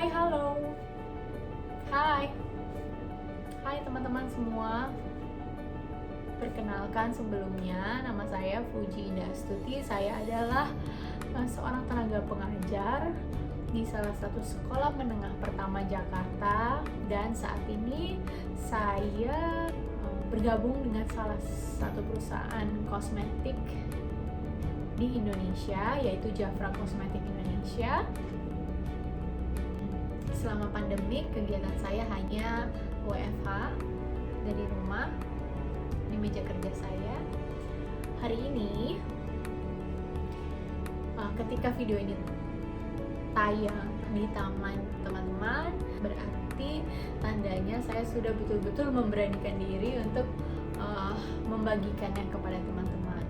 Hai, halo. Hai. Hai teman-teman semua. Perkenalkan sebelumnya, nama saya Fuji Indah Astuti. Saya adalah seorang tenaga pengajar di salah satu sekolah menengah pertama Jakarta, dan saat ini saya bergabung dengan salah satu perusahaan kosmetik di Indonesia, yaitu Jafra Kosmetik Indonesia. Selama pandemi, kegiatan saya hanya WFH dari rumah di meja kerja saya. Hari ini, ketika video ini tayang di taman teman-teman, berarti tandanya saya sudah betul-betul memberanikan diri untuk membagikannya kepada teman-teman.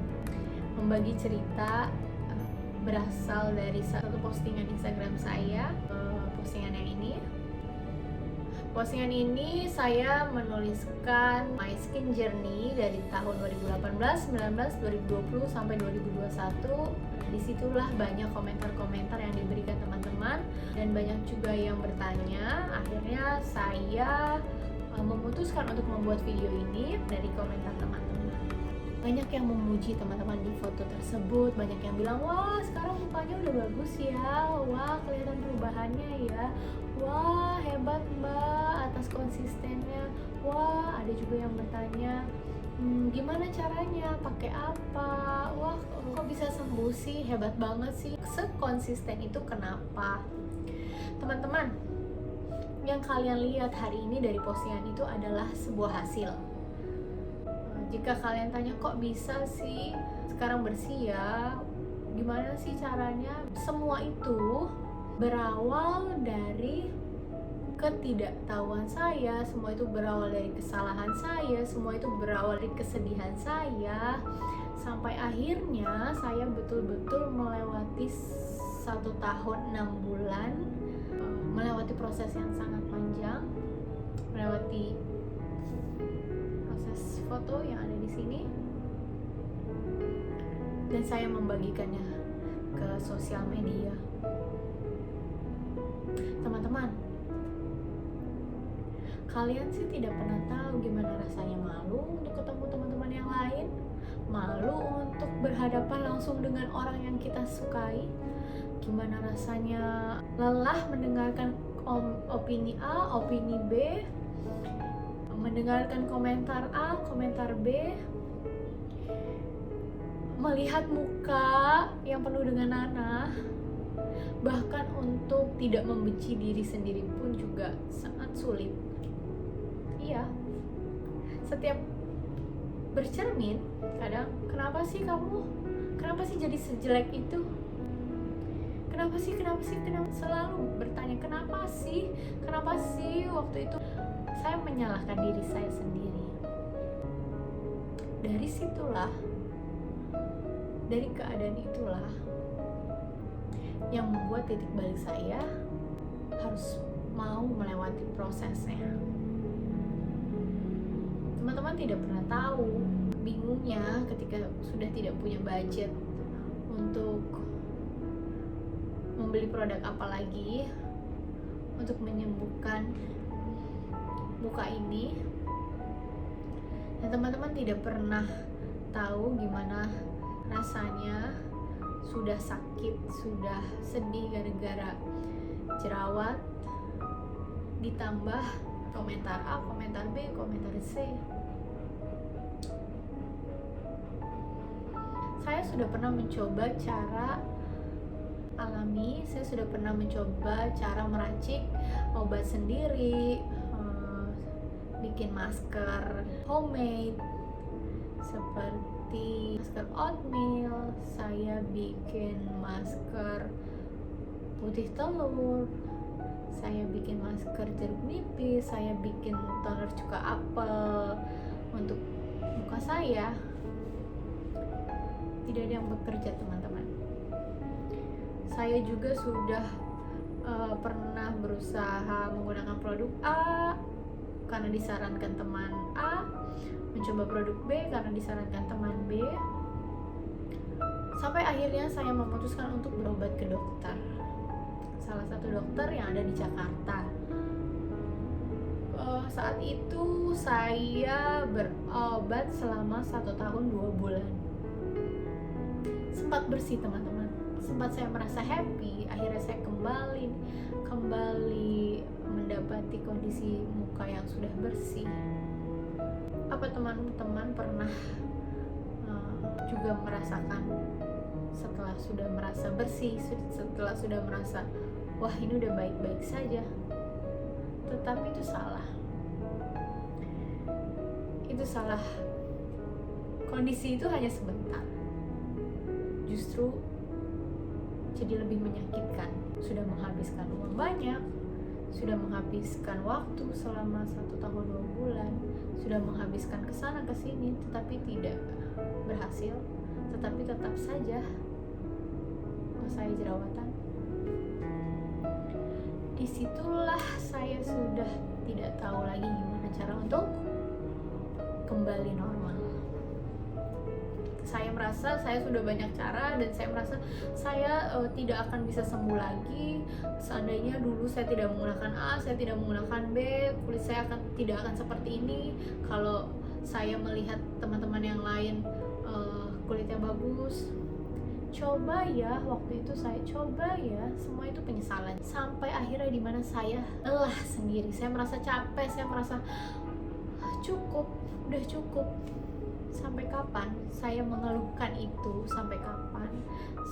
Membagi cerita berasal dari satu postingan Instagram saya. Postingan ini saya menuliskan my skin journey dari tahun 2018, 19, 2020 sampai 2021. Disitulah banyak komentar-komentar yang diberikan teman-teman dan banyak juga yang bertanya. Akhirnya saya memutuskan untuk membuat video ini dari komentar teman-teman. Banyak yang memuji teman-teman di foto tersebut, banyak yang bilang, wah sekarang mukanya udah bagus ya, wah kelihatan perubahannya ya, wah hebat mbak atas konsistennya. Wah, ada juga yang bertanya, gimana caranya, pakai apa, wah kok bisa sembuh sih, hebat banget sih, sekonsisten itu kenapa? Teman-teman, yang kalian lihat hari ini dari postingan itu adalah sebuah hasil. Jika kalian tanya kok bisa sih sekarang bersih ya, gimana sih caranya? Semua itu berawal dari ketidaktahuan saya, semua itu berawal dari kesalahan saya, semua itu berawal dari kesedihan saya, sampai akhirnya saya betul-betul melewati 1 tahun 6 bulan, melewati proses yang sangat panjang, melewati proses foto yang ada di sini, dan saya membagikannya ke sosial media. Teman-teman, kalian sih tidak pernah tahu gimana rasanya malu untuk ketemu teman-teman yang lain, malu untuk berhadapan langsung dengan orang yang kita sukai, gimana rasanya lelah mendengarkan opini A, opini B, mendengarkan komentar A, komentar B, melihat muka yang penuh dengan nanah, bahkan untuk tidak membenci diri sendiri pun juga sangat sulit. Iya, setiap bercermin, kadang kenapa sih jadi sejelek itu? Kenapa sih, selalu bertanya kenapa sih waktu itu saya menyalahkan diri saya sendiri. Dari situlah, dari keadaan itulah yang membuat titik balik saya harus mau melewati prosesnya. Teman-teman tidak pernah tahu bingungnya ketika sudah tidak punya budget untuk membeli produk apa lagi untuk menyembuhkan muka ini, dan teman-teman tidak pernah tahu gimana rasanya sudah sakit, sudah sedih gara-gara jerawat, ditambah komentar A, komentar B, komentar C. Saya sudah pernah mencoba cara alami, saya sudah pernah mencoba cara meracik obat sendiri, bikin masker homemade seperti masker oatmeal, saya bikin masker putih telur, saya bikin masker jeruk nipis, saya bikin toner cuka apel untuk muka saya. Tidak ada yang bekerja, teman-teman. Saya juga sudah pernah berusaha menggunakan produk A karena disarankan teman A, mencoba produk B karena disarankan teman B, sampai akhirnya saya memutuskan untuk berobat ke dokter. salah satu dokter yang ada di Jakarta. Saat itu saya berobat selama 1 tahun 2 bulan. Sempat bersih teman-teman, sempat saya merasa happy. Akhirnya saya kembali mendapati kondisi muka yang sudah bersih. Apa teman-teman pernah juga merasakan setelah sudah merasa bersih, setelah sudah merasa wah ini udah baik-baik saja, tetapi itu salah. Itu salah. Kondisi itu hanya sebentar, justru jadi lebih menyakitkan. Sudah menghabiskan uang banyak, sudah menghabiskan waktu selama 1 tahun 2 bulan, sudah menghabiskan kesana kesini, tetapi tidak berhasil. Tetapi tetap saja saya jerawatan. Disitulah saya sudah tidak tahu lagi gimana cara untuk kembali normal. Saya merasa saya sudah banyak cara dan saya merasa saya tidak akan bisa sembuh lagi. Seandainya dulu saya tidak menggunakan A, saya tidak menggunakan B, kulit saya tidak akan seperti ini. Kalau saya melihat teman-teman yang lain kulitnya bagus, coba ya, waktu itu saya coba ya, semua itu penyesalan. Sampai akhirnya dimana saya lelah sendiri, saya merasa capek, saya merasa cukup, udah cukup. Sampai kapan saya mengeluhkan itu? Sampai kapan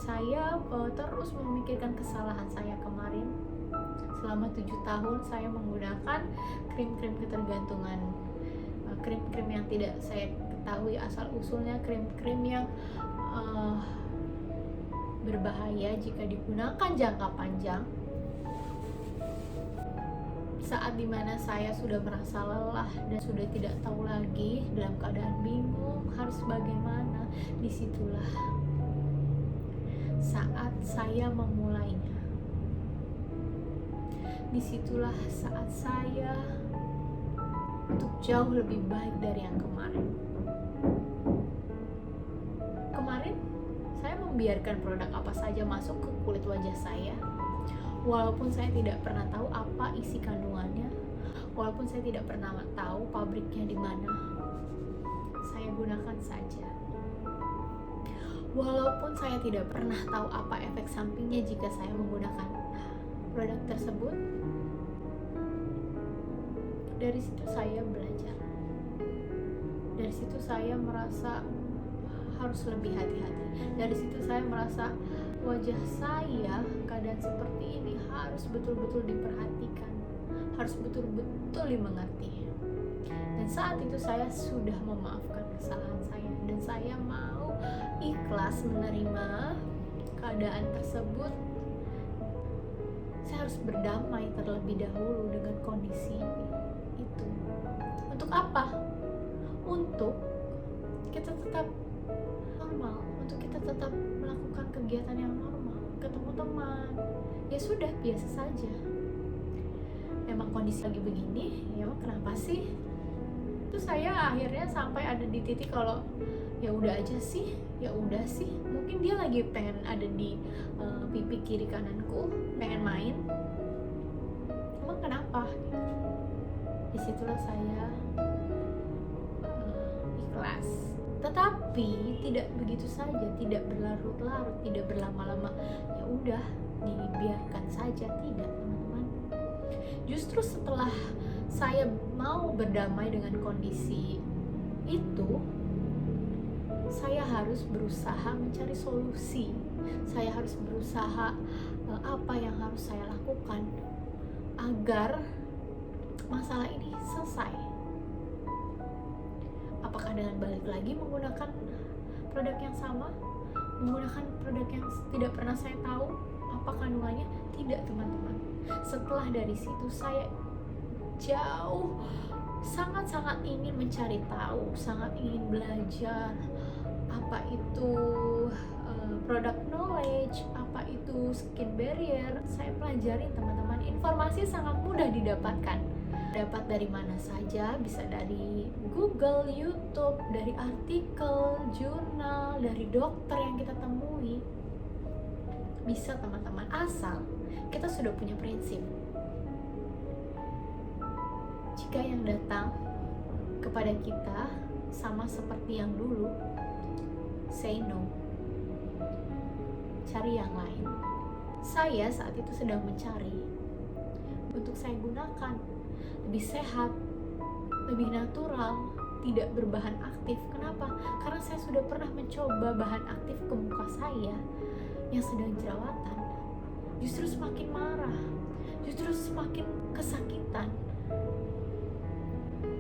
saya terus memikirkan kesalahan saya kemarin? Selama 7 tahun saya menggunakan krim-krim ketergantungan, krim-krim yang tidak saya ketahui asal usulnya, krim-krim yang berbahaya jika digunakan jangka panjang. Saat dimana saya sudah merasa lelah dan sudah tidak tahu lagi, dalam keadaan bingung harus bagaimana, disitulah saat saya memulainya. Disitulah saat saya untuk jauh lebih baik dari yang kemarin. Kemarin saya membiarkan produk apa saja masuk ke kulit wajah saya, walaupun saya tidak pernah tahu apa isi kandungannya, walaupun saya tidak pernah tahu pabriknya di mana, saya gunakan saja. Walaupun saya tidak pernah tahu apa efek sampingnya jika saya menggunakan produk tersebut, dari situ saya belajar. Dari situ saya merasa harus lebih hati-hati. Dari situ saya merasa wajah saya keadaan seperti ini harus betul-betul diperhatikan, harus betul-betul dimengerti. Dan saat itu saya sudah memaafkan kesalahan saya dan saya mau ikhlas menerima keadaan tersebut. Saya harus berdamai terlebih dahulu dengan kondisi itu. Untuk apa? Untuk kita tetap normal, untuk kita tetap melakukan kegiatan yang normal, ketemu teman, ya sudah, biasa saja. Emang kondisi lagi begini, ya kenapa sih? Itu saya akhirnya sampai ada di titik kalau ya udah aja sih, ya udah sih. Mungkin dia lagi pengen ada di pipi kiri kananku, pengen main. Emang kenapa? Disitulah saya ikhlas. Tetapi tidak begitu saja, tidak berlarut-larut, tidak berlama-lama. Ya udah, dibiarkan saja, tidak, teman-teman. Justru setelah saya mau berdamai dengan kondisi itu, saya harus berusaha mencari solusi. Saya harus berusaha apa yang harus saya lakukan agar masalah ini selesai. Apakah dengan balik lagi menggunakan produk yang sama, menggunakan produk yang tidak pernah saya tahu apa kandungannya? Tidak, teman-teman. Setelah dari situ saya jauh, sangat-sangat ingin mencari tahu, sangat ingin belajar apa itu product knowledge, apa itu skin barrier. Saya pelajari, teman-teman. Informasi sangat mudah didapatkan. Dapat dari mana saja, bisa dari Google, YouTube, dari artikel, jurnal, dari dokter yang kita temui. Bisa, teman-teman, asal kita sudah punya prinsip. Jika yang datang kepada kita sama seperti yang dulu, say no. Cari yang lain. Saya saat itu sedang mencari untuk saya gunakan lebih sehat, lebih natural, tidak berbahan aktif. Kenapa? Karena saya sudah pernah mencoba bahan aktif ke muka saya yang sedang jerawatan. Justru semakin marah, justru semakin kesakitan.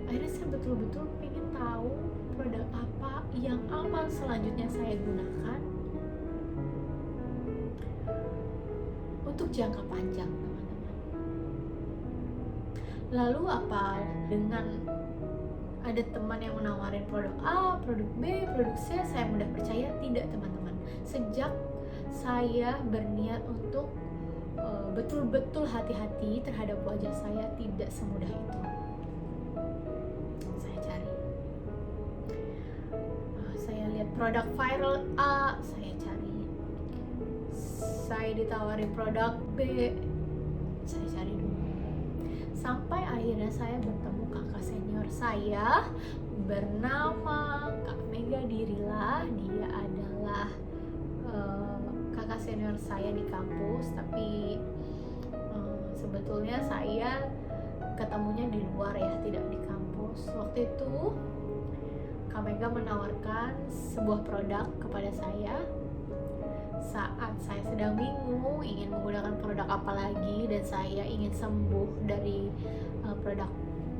Akhirnya saya betul-betul pengen tahu produk apa yang aman selanjutnya saya gunakan untuk jangka panjang, teman-teman. Lalu apa dengan ada teman yang menawarin produk A, produk B, produk C, saya mudah percaya? Tidak, teman-teman. Sejak saya berniat untuk betul-betul hati-hati terhadap wajah saya, tidak semudah itu. Saya cari, saya lihat produk viral A, saya cari. Saya ditawarin produk B, saya cari dulu. Sampai akhirnya saya bertemu kakak senior saya bernama Kak Mega Dirila. Dia adalah kakak senior saya di kampus, tapi sebetulnya saya ketemunya di luar ya, tidak di kampus. Waktu itu Kak Mega menawarkan sebuah produk kepada saya saat saya sedang bingung ingin menggunakan produk apa lagi dan saya ingin sembuh dari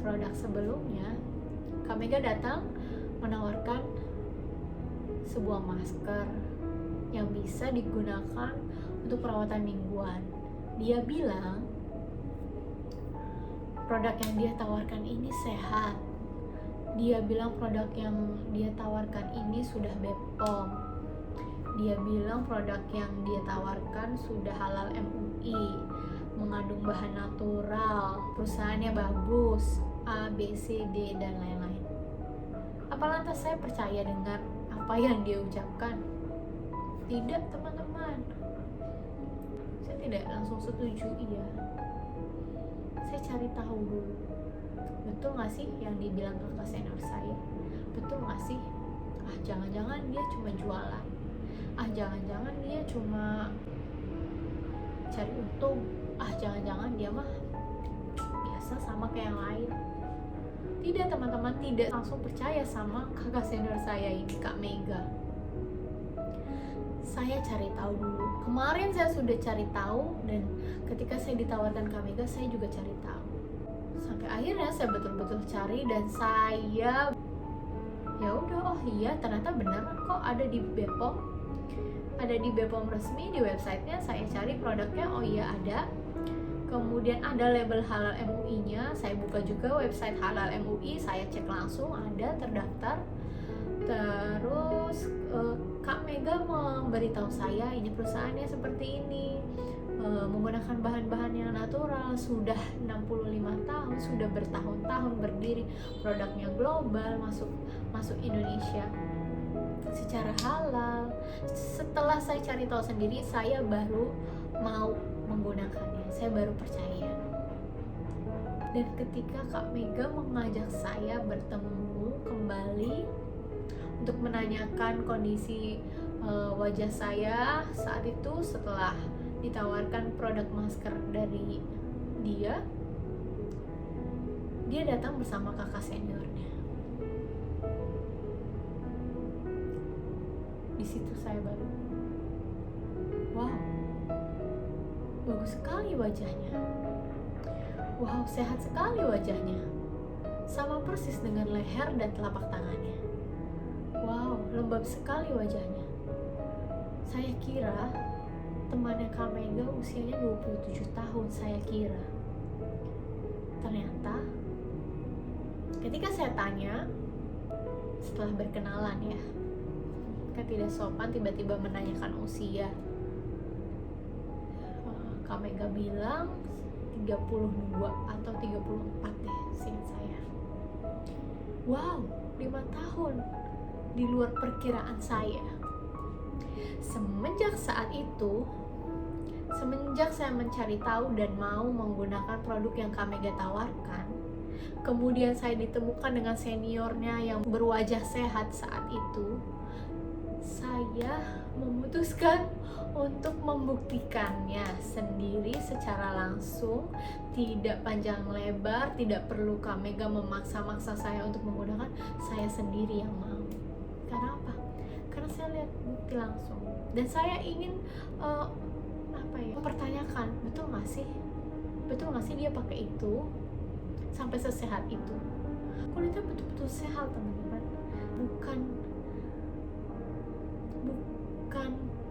produk sebelumnya. Kak Mega datang menawarkan sebuah masker yang bisa digunakan untuk perawatan mingguan. Dia bilang produk yang dia tawarkan ini sehat. Dia bilang produk yang dia tawarkan ini sudah BPOM. Dia bilang produk yang dia tawarkan sudah halal MUI, mengandung bahan natural, perusahaannya bagus, A, B, C, D, dan lain-lain. Apa lantas saya percaya dengan apa yang dia ucapkan? Tidak, teman-teman. Saya tidak langsung setuju, iya. Saya cari tahu dulu. Betul gak sih yang dibilang kakak senior saya? Betul gak sih? Jangan-jangan dia cuma jualan. Jangan-jangan dia cuma cari untung. Jangan-jangan dia mah biasa sama kayak yang lain. Tidak, teman-teman, tidak langsung percaya sama kakak senior saya ini, Kak Mega. Saya cari tahu dulu. Kemarin saya sudah cari tahu, dan ketika saya ditawarkan Kak Mega, saya juga cari tahu. Sampai akhirnya saya betul-betul cari, dan saya ya udah, oh iya ternyata benar kok ada di BPOM. Ada di BPOM resmi, di websitenya. Saya cari produknya, oh iya ada. Kemudian ada label halal MUI-nya. Saya buka juga website halal MUI, saya cek langsung ada terdaftar. Terus Kak Mega memberitahu saya ini perusahaannya seperti ini, menggunakan bahan-bahan yang natural, sudah 65 tahun, sudah bertahun-tahun berdiri, produknya global, masuk Indonesia secara halal. Setelah saya cari tahu sendiri, saya baru mau menggunakannya, saya baru percaya. Dan ketika Kak Mega mengajak saya bertemu kembali untuk menanyakan kondisi wajah saya saat itu setelah ditawarkan produk masker dari dia datang bersama kakak seniornya. Di situ saya baru, wow, bagus sekali wajahnya. Wow, sehat sekali wajahnya. Sama persis dengan leher dan telapak tangannya. Wow, lembab sekali wajahnya. Saya kira temannya Kak Mega usianya 27 tahun, saya kira. Ternyata ketika saya tanya, setelah berkenalan ya, kan tidak sopan tiba-tiba menanyakan usia. Kak Mega bilang 32 atau 34 deh, seingat saya. Wow, 5 tahun di luar perkiraan saya. Semenjak saat itu, Semenjak saya mencari tahu dan mau menggunakan produk yang Kamega tawarkan, kemudian saya ditemukan dengan seniornya yang berwajah sehat saat itu, saya memutuskan untuk membuktikannya sendiri secara langsung, tidak panjang lebar, tidak perlu Kamega memaksa-maksa saya untuk menggunakan, saya sendiri yang mau. Karena apa? Karena saya lihat bukti langsung dan saya ingin mempertanyakan, betul nggak sih dia pakai itu sampai sesehat itu? Kulitnya betul-betul sehat teman-teman, bukan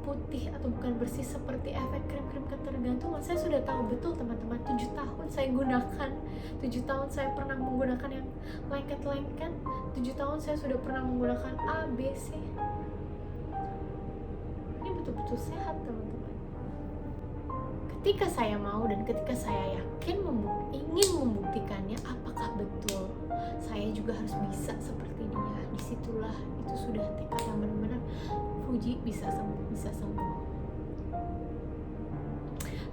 putih atau bukan bersih seperti efek krim-krim ketergantungan. Saya sudah tahu betul teman-teman, 7 tahun saya gunakan, 7 tahun saya pernah menggunakan yang lengket-lengket, 7 tahun saya sudah pernah menggunakan A, B, C. Ini betul-betul sehat teman-teman. Ketika saya mau dan ketika saya yakin ingin membuktikannya apakah betul saya juga harus bisa seperti dia, disitulah itu sudah tekad yang benar-benar Fuji bisa sembuh.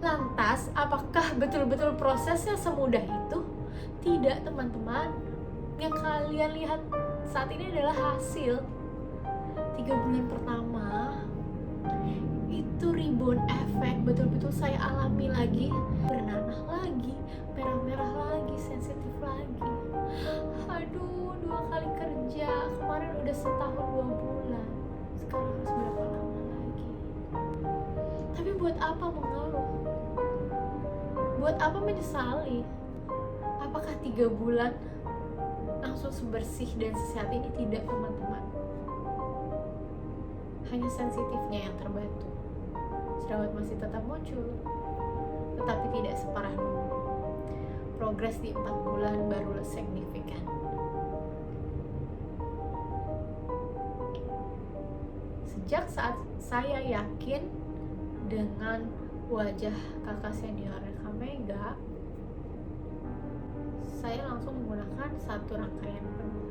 Lantas apakah betul-betul prosesnya semudah itu? Tidak teman-teman. Yang kalian lihat saat ini adalah hasil 3 bulan pertama. Itu rebound efek betul-betul saya alami lagi, bernanah lagi, merah-merah lagi, sensitif lagi. Aduh, 2 kali kerja, kemarin udah setahun 2 bulan, sekarang harus berapa lama lagi? Tapi buat apa mengeluh? Buat apa menyesali? Apakah 3 bulan langsung sebersih dan sesehat ini? Tidak teman-teman, hanya sensitifnya yang terbantu. Jerawat masih tetap muncul, tetapi tidak separah dulu. Progres di 4 bulan baru signifikan. Sejak saat saya yakin dengan wajah kakak senior Kamega, saya langsung menggunakan satu rangkaian penuh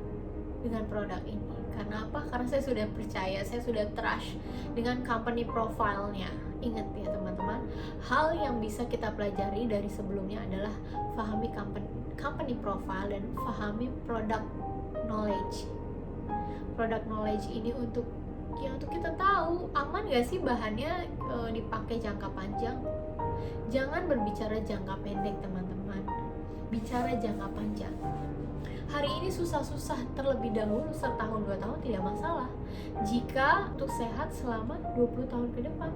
dengan produk ini. Karena apa? Karena saya sudah percaya, saya sudah trust dengan company profile-nya. Ingat ya teman-teman, hal yang bisa kita pelajari dari sebelumnya adalah pahami company profile dan pahami product knowledge. Product knowledge ini untuk kita tahu aman gak sih bahannya dipakai jangka panjang. Jangan berbicara jangka pendek teman-teman, bicara jangka panjang. Hari ini susah-susah terlebih dahulu, setahun 2 tahun tidak masalah. Jika untuk sehat selama 20 tahun ke depan,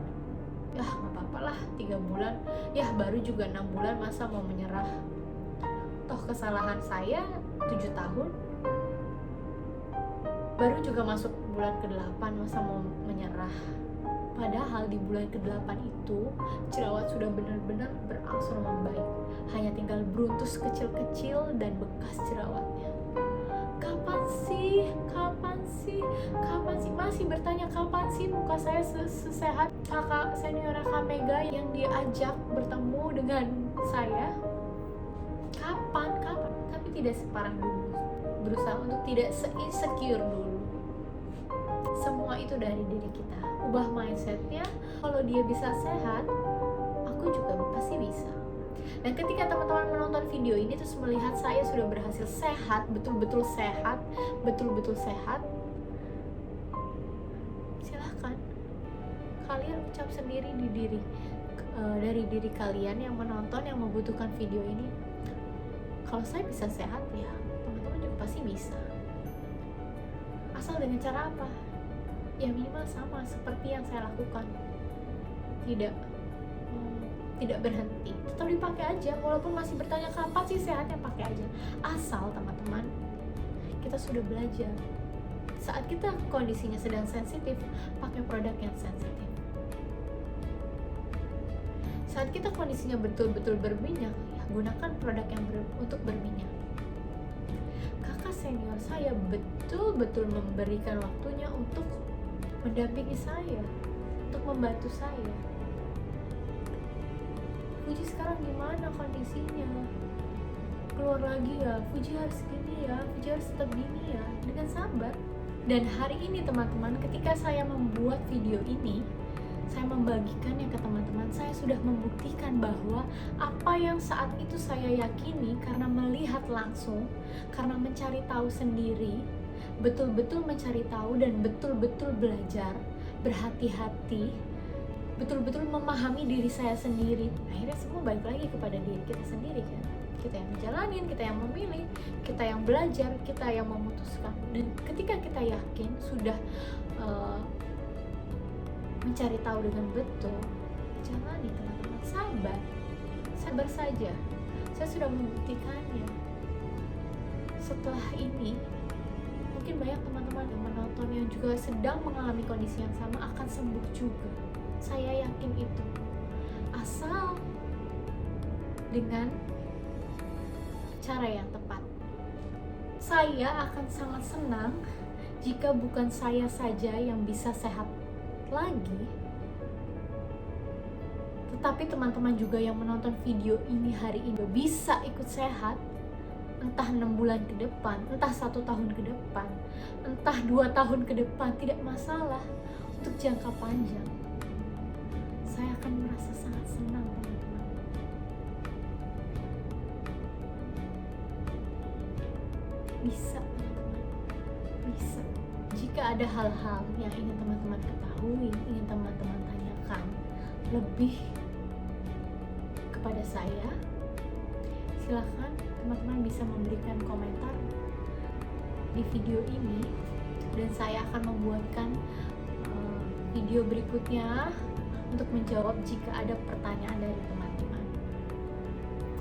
ya nggak apa-apa lah. 3 bulan, ya baru juga 6 bulan, masa mau menyerah? Toh kesalahan saya 7 tahun, baru juga masuk bulan ke-8, masa mau menyerah? Padahal di bulan ke-8 itu jerawat sudah benar-benar berangsur membaik, hanya tinggal beruntus kecil-kecil dan bekas jerawatnya. Kapan sih masih bertanya kapan sih muka saya sesehat kakak senior Kamega yang diajak bertemu dengan saya? Kapan? Tapi tidak separah dulu, berusaha untuk tidak se-insecure dulu. Semua itu dari diri kita. Ubah mindsetnya, kalau dia bisa sehat, aku juga pasti bisa. Dan ketika teman-teman menonton video ini terus melihat saya sudah berhasil sehat, betul-betul sehat, silahkan kalian ucap sendiri dari diri kalian yang menonton, yang membutuhkan video ini, kalau saya bisa sehat, ya teman-teman juga pasti bisa. Asal dengan cara apa? Ya minimal sama seperti yang saya lakukan, tidak berhenti, tetap dipakai aja. Walaupun masih bertanya kapan sih sehatnya, pakai aja. Asal teman-teman kita sudah belajar, saat kita kondisinya sedang sensitif, pakai produk yang sensitif. Saat kita kondisinya betul-betul berminyak, ya gunakan produk yang untuk berminyak. Kakak senior saya betul-betul memberikan waktunya untuk mendampingi saya, untuk membantu saya. Fuji sekarang gimana kondisinya? Keluar lagi ya, Fuji harus gini ya, Fuji harus tetap gini ya, dengan sabar. Dan hari ini teman-teman, ketika saya membuat video ini, Saya membagikannya ke teman-teman. Saya sudah membuktikan bahwa apa yang saat itu saya yakini karena melihat langsung, karena mencari tahu sendiri, betul-betul mencari tahu dan betul-betul belajar, berhati-hati, betul-betul memahami diri saya sendiri. Akhirnya semua balik lagi kepada diri kita sendiri kan. Kita yang menjalanin, kita yang memilih, kita yang belajar, kita yang memutuskan. Dan ketika kita yakin sudah mencari tahu dengan betul, jalani teman-teman, sabar saja. Saya sudah membuktikannya. Setelah ini mungkin banyak teman-teman yang menonton yang juga sedang mengalami kondisi yang sama akan sembuh juga. Saya yakin itu, asal dengan cara yang tepat. Saya akan sangat senang jika bukan saya saja yang bisa sehat lagi, tetapi teman-teman juga yang menonton video ini hari ini bisa ikut sehat, entah 6 bulan ke depan, entah 1 tahun ke depan, entah 2 tahun ke depan, tidak masalah. Untuk jangka panjang saya akan merasa sangat senang, teman-teman. Bisa, teman-teman, bisa. Jika ada hal-hal yang ingin teman-teman ketahui, ingin teman-teman tanyakan lebih kepada saya, silakan teman-teman bisa memberikan komentar di video ini, dan saya akan membuatkan video berikutnya untuk menjawab jika ada pertanyaan dari teman-teman.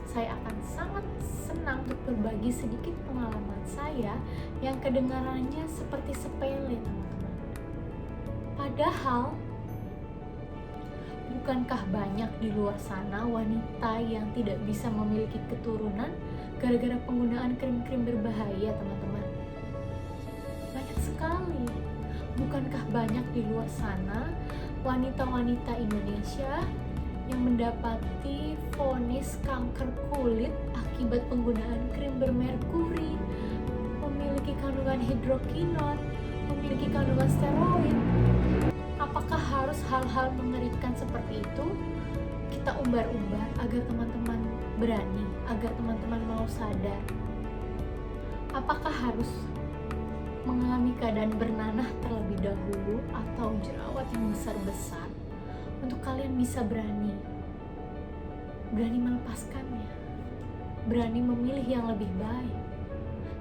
Saya akan sangat senang untuk berbagi sedikit pengalaman saya yang kedengarannya seperti sepele, teman-teman. Padahal bukankah banyak di luar sana wanita yang tidak bisa memiliki keturunan gara-gara penggunaan krim-krim berbahaya, teman-teman? Banyak sekali. Bukankah banyak di luar sana wanita-wanita Indonesia yang mendapati vonis kanker kulit akibat penggunaan krim bermerkuri, memiliki kandungan hidrokinon, memiliki kandungan steroid? Apakah harus hal-hal mengerikan seperti itu kita umbar-umbar agar teman-teman berani, agar teman-teman mau sadar? Apakah harus mengalami keadaan bernanah terlebih dahulu atau jerawat yang besar-besar untuk kalian bisa berani melepaskannya, berani memilih yang lebih baik?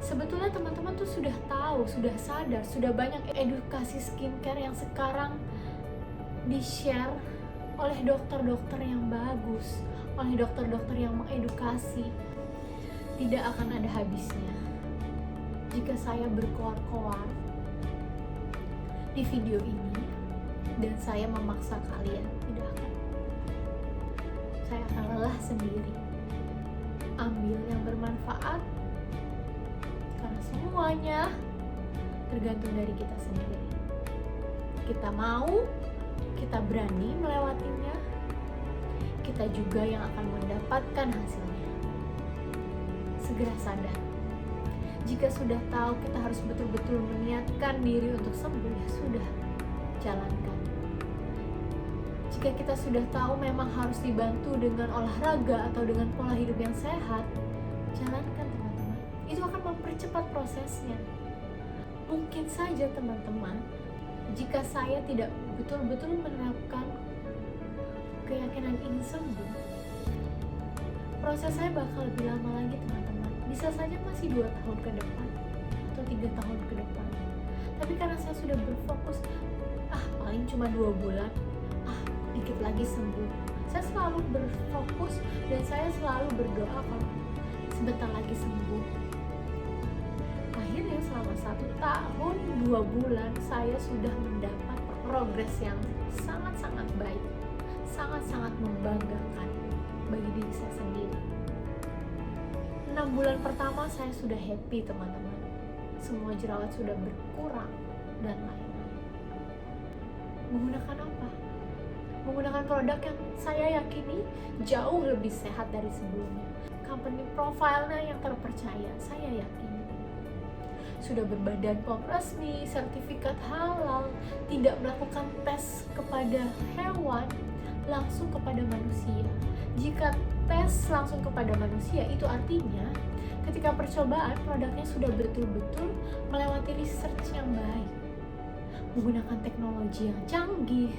Sebetulnya teman-teman tuh sudah tahu, sudah sadar, sudah banyak edukasi skincare yang sekarang di-share oleh dokter-dokter yang bagus, oleh dokter-dokter yang mengedukasi. Tidak akan ada habisnya jika saya berkoar-koar di video ini dan saya memaksa kalian. Tidak akan. Saya akan lelah sendiri. Ambil yang bermanfaat, karena semuanya tergantung dari kita sendiri. Kita mau, kita berani melewatinya, kita juga yang akan mendapatkan hasilnya. Segera sadar. Jika sudah tahu kita harus betul-betul meniatkan diri untuk sembuh, ya sudah, jalankan. Jika kita sudah tahu memang harus dibantu dengan olahraga atau dengan pola hidup yang sehat, jalankan, teman-teman. Itu akan mempercepat prosesnya. Mungkin saja, teman-teman, jika saya tidak betul-betul menerapkan keyakinan ingin sembuh, proses saya bakal lebih lama lagi, teman-teman. Bisa saja masih 2 tahun ke depan atau 3 tahun ke depan. Tapi karena saya sudah berfokus, paling cuma 2 bulan, dikit lagi sembuh. Saya selalu berfokus dan saya selalu berdoa kalau sebentar lagi sembuh. Akhirnya selama 1 tahun 2 bulan saya sudah mendapat progres yang sangat-sangat baik, sangat-sangat membanggakan bagi diri saya sendiri. 6 bulan pertama saya sudah happy, teman-teman. Semua jerawat sudah berkurang dan lain-lain. Menggunakan apa? Menggunakan produk yang saya yakini jauh lebih sehat dari sebelumnya. Company profile-nya yang terpercaya, saya yakin. sudah berbadan POM resmi, sertifikat halal, tidak melakukan tes kepada hewan, langsung kepada manusia. Jika tes langsung kepada manusia, itu artinya ketika percobaan produknya sudah betul-betul melewati research yang baik, menggunakan teknologi yang canggih,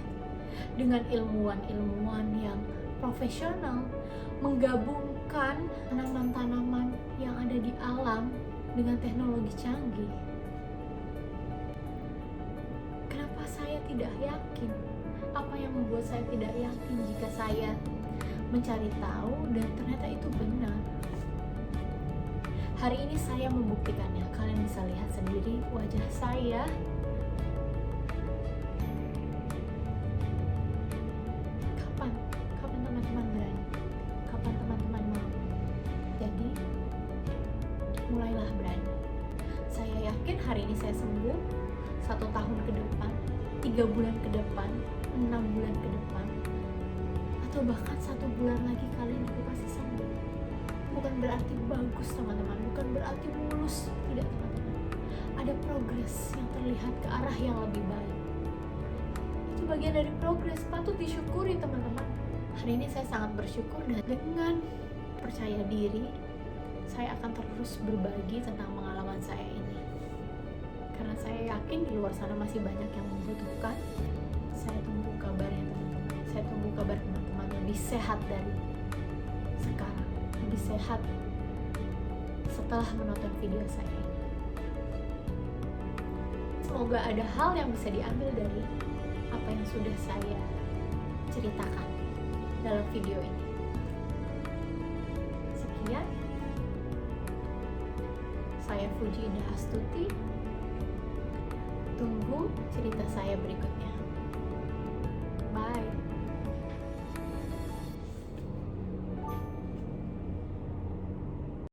dengan ilmuwan-ilmuwan yang profesional, menggabungkan tanaman-tanaman yang ada di alam dengan teknologi canggih. Kenapa saya tidak yakin? Apa yang membuat saya tidak yakin jika saya mencari tahu dan ternyata itu benar? Hari ini saya membuktikannya. Kalian bisa lihat sendiri wajah saya. Kapan teman-teman berani? Kapan teman-teman mau? Jadi, mulailah berani. Saya yakin hari ini saya sembuh. 1 tahun ke depan, 3 bulan ke depan, 6 bulan ke depan, atau bahkan 1 bulan lagi kalian juga pasti sembuh. Bukan berarti bagus teman-teman, bukan berarti mulus, tidak teman-teman. Ada progres yang terlihat ke arah yang lebih baik. Itu bagian dari progres, patut disyukuri teman-teman. Hari ini saya sangat bersyukur dan dengan percaya diri saya akan terus berbagi tentang pengalaman saya ini. Karena saya yakin di luar sana masih banyak yang membutuhkan. Saya tunggu kabarnya teman-teman. Saya tunggu kabar teman-teman lebih sehat dari sekarang, lebih sehat setelah menonton video saya ini. Semoga ada hal yang bisa diambil dari apa yang sudah saya ceritakan dalam video ini. Sekian, saya Fuji Indah Astuti. Tunggu cerita saya berikutnya.